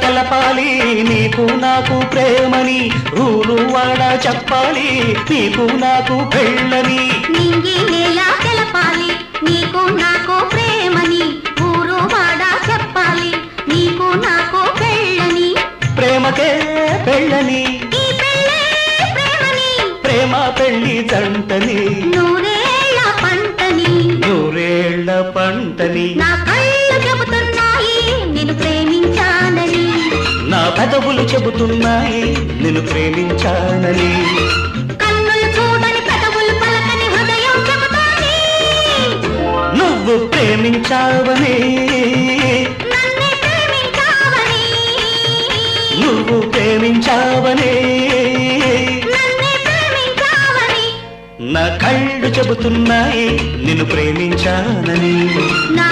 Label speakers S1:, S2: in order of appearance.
S1: తెలపాలి నీకు నాకు ప్రేమని ఊరు వాడ చెప్పాలి నీకు నాకు పెళ్ళని
S2: నింగి నేల తెలపాలి నీకు నాకు ప్రేమని ఊరు వాడ చెప్పాలి నీకు నాకు పెళ్ళని
S1: ప్రేమకే పెళ్ళని
S2: ఈ పెళ్ళే ప్రేమని
S1: ప్రేమ పెళ్ళి జంటని
S2: నూరేళ్ల పంటని
S1: నూరేళ్ల పంటని
S2: నా కళ్ళు చెబుతున్నాయి నిన్ను ప్రేమించానని
S1: నా పెదవులు చెబుతున్నాయి నిన్ను ప్రేమించానని
S2: కన్నులు చూడని పెదవులు పలకని హృదయం చెబుతాని
S1: నువ్వు ప్రేమించావని
S2: నన్నే ప్రేమించావని
S1: నువ్వు ప్రేమించావని
S2: నన్నే ప్రేమించావని
S1: నా కళ్ళు చెబుతున్నాయి నిన్ను ప్రేమించానని
S2: నా